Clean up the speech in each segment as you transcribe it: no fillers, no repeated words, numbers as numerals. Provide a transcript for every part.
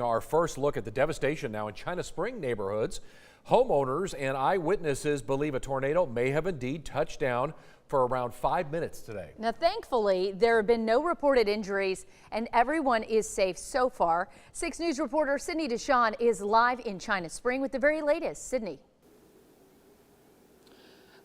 Our first look at the devastation now in China Spring neighborhoods. Homeowners and eyewitnesses believe a tornado may have indeed touched down for around 5 minutes today. Now, thankfully, there have been no reported injuries and everyone is safe so far. 6 News reporter Sydney DeShawn is live in China Spring with the very latest. Sydney.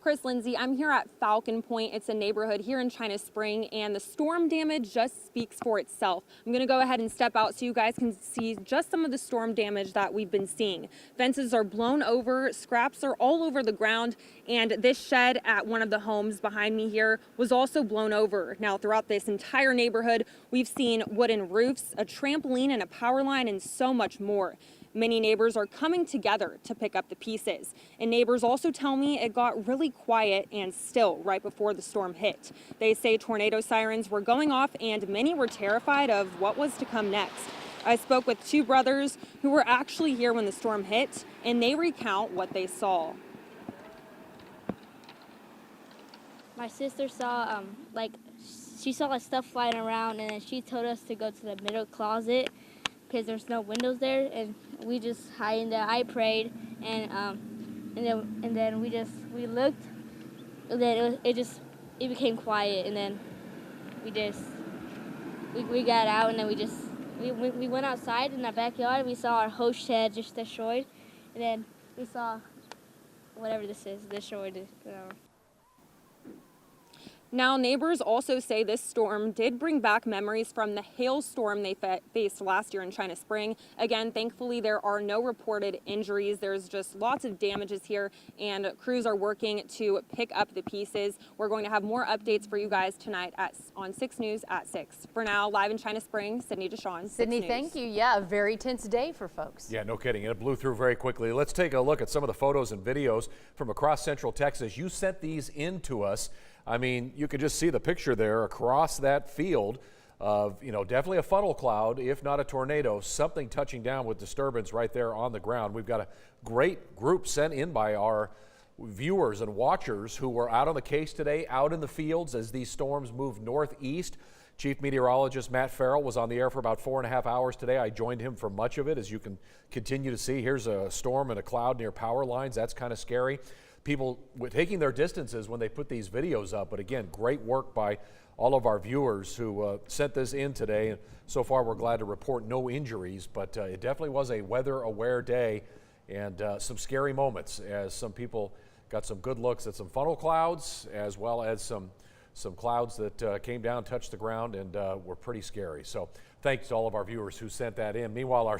Chris, Lindsay, I'm here at Falcon Point. It's a neighborhood here in China Spring, and the storm damage just speaks for itself. I'm going to go ahead and step out so you guys can see just some of the storm damage that we've been seeing. Fences are blown over, scraps are all over the ground, and this shed at one of the homes behind me here was also blown over. Now, throughout this entire neighborhood, we've seen wooden roofs, a trampoline, and a power line, and so much more. Many neighbors are coming together to pick up the pieces. And neighbors also tell me it got really quiet and still right before the storm hit. They say tornado sirens were going off and many were terrified of what was to come next. I spoke with 2 brothers who were actually here when the storm hit, and they recount what they saw. My sister saw, she saw stuff flying around, and then she told us to go to the middle closet because there's no windows there, and we just hid in there. I prayed, and then we looked, and then it became quiet, and then we got out, and then we went outside in our backyard. We saw our whole shed just destroyed, and then we saw whatever this is destroyed. Now, neighbors also say this storm did bring back memories from the hailstorm they faced last year in China Spring. Again, thankfully, there are no reported injuries. There's just lots of damages here, and crews are working to pick up the pieces. We're going to have more updates for you guys tonight on 6 News at 6. For now, live in China Spring, Sydney DeShawn. Sydney, thank you. Yeah, a very tense day for folks. Yeah, no kidding. It blew through very quickly. Let's take a look at some of the photos and videos from across Central Texas. You sent these in to us. I mean, you could just see the picture there across that field of, definitely a funnel cloud, if not a tornado, something touching down with disturbance right there on the ground. We've got a great group sent in by our viewers and watchers who were out on the case today, out in the fields as these storms move northeast. Chief Meteorologist Matt Farrell was on the air for about 4.5 hours today. I joined him for much of it, as you can continue to see. Here's a storm and a cloud near power lines. That's kind of scary. People were taking their distances when they put these videos up. But again, great work by all of our viewers who sent this in today. And so far, we're glad to report no injuries, but it definitely was a weather-aware day and some scary moments as some people got some good looks at some funnel clouds as well as some clouds that came down, touched the ground, and were pretty scary. So thanks to all of our viewers who sent that in. Meanwhile, our